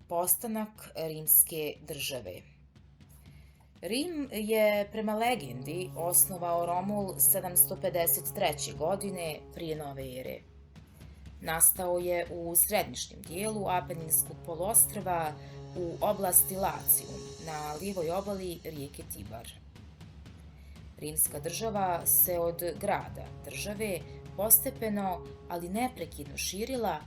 Postanak rimske države. Rim je prema legendi osnovao Romul 753. godine prije nove ere. Nastao je u središnjem dijelu Apeninskog poluostrva u oblasti Lacijum na lijevoj obali rijeke Tibar. Rimska država se od grada države postepeno, ali neprekidno širila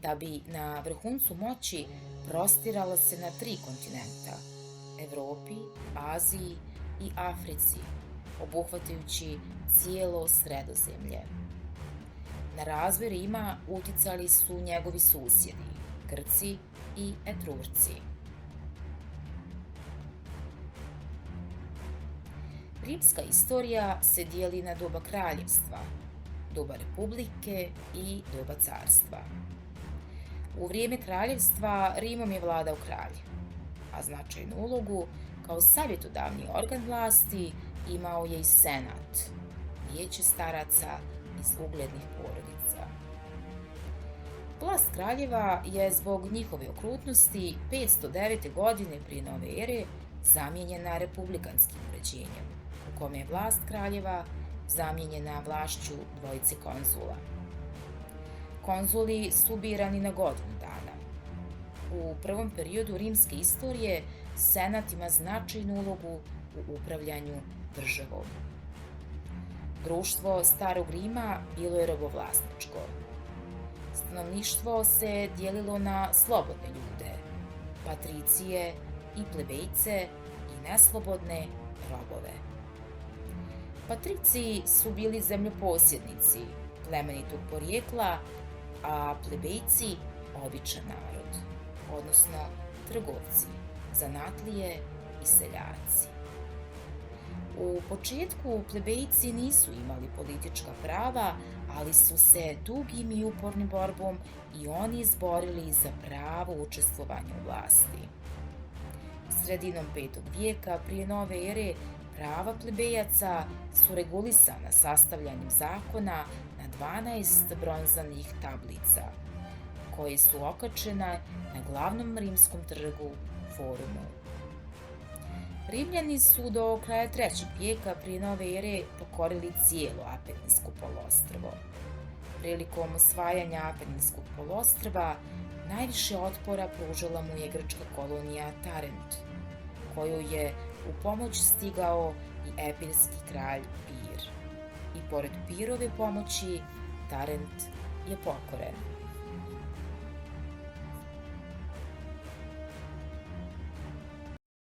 da bi na vrhuncu moći prostirala se na 3 kontinenta – Evropi, Aziji i Africi, obuhvatajući cijelo Sredozemlje. Na razvoj Rima uticali su njegovi susjedi, Grci i Etrurci. Rimska istorija se dijeli na doba kraljevstva, doba republike i doba carstva. U vrijeme kraljevstva Rimom je vladao kralj, a značajnu ulogu kao savjetodavni organ vlasti imao je i senat, vijeće staraca iz uglednih porodica. Vlast kraljeva je zbog njihove okrutnosti 509. godine prije nove ere zamijenjena republikanskim uređenjem, u kome je vlast kraljeva zamijenjena vlašću dvojice konzula. Konzuli su birani na godinu dana. U prvom periodu rimske istorije senat ima značajnu ulogu u upravljanju državom. Društvo Starog Rima bilo je robovlasničko. Stanovništvo se dijelilo na slobodne ljude, patricije i plebejce i neslobodne robove. Patriciji su bili zemljoposjednici plemenitog porijekla, a plebejci običan narod, odnosno trgovci, zanatlije i seljaci. U početku plebejci nisu imali politička prava, ali su se dugim i upornim borbom i oni izborili za pravo učestvovanja u vlasti. Sredinom 5. vijeka prije nove ere prava plebejaca su regulisana sastavljanjem zakona na 12 bronzanih tablica, koje su okačene na glavnom rimskom trgu Forumu. Rimljani su do kraja 3. vijeka prije nove ere pokorili cijelo Apeninsko poluostrvo. Prilikom osvajanja Apeninskog poluostrva najviše otpora pružila mu je grčka kolonija Tarent, koju je u pomoć stigao i epirski kralj Pir. I pored Pirove pomoći, Tarent je pokoren.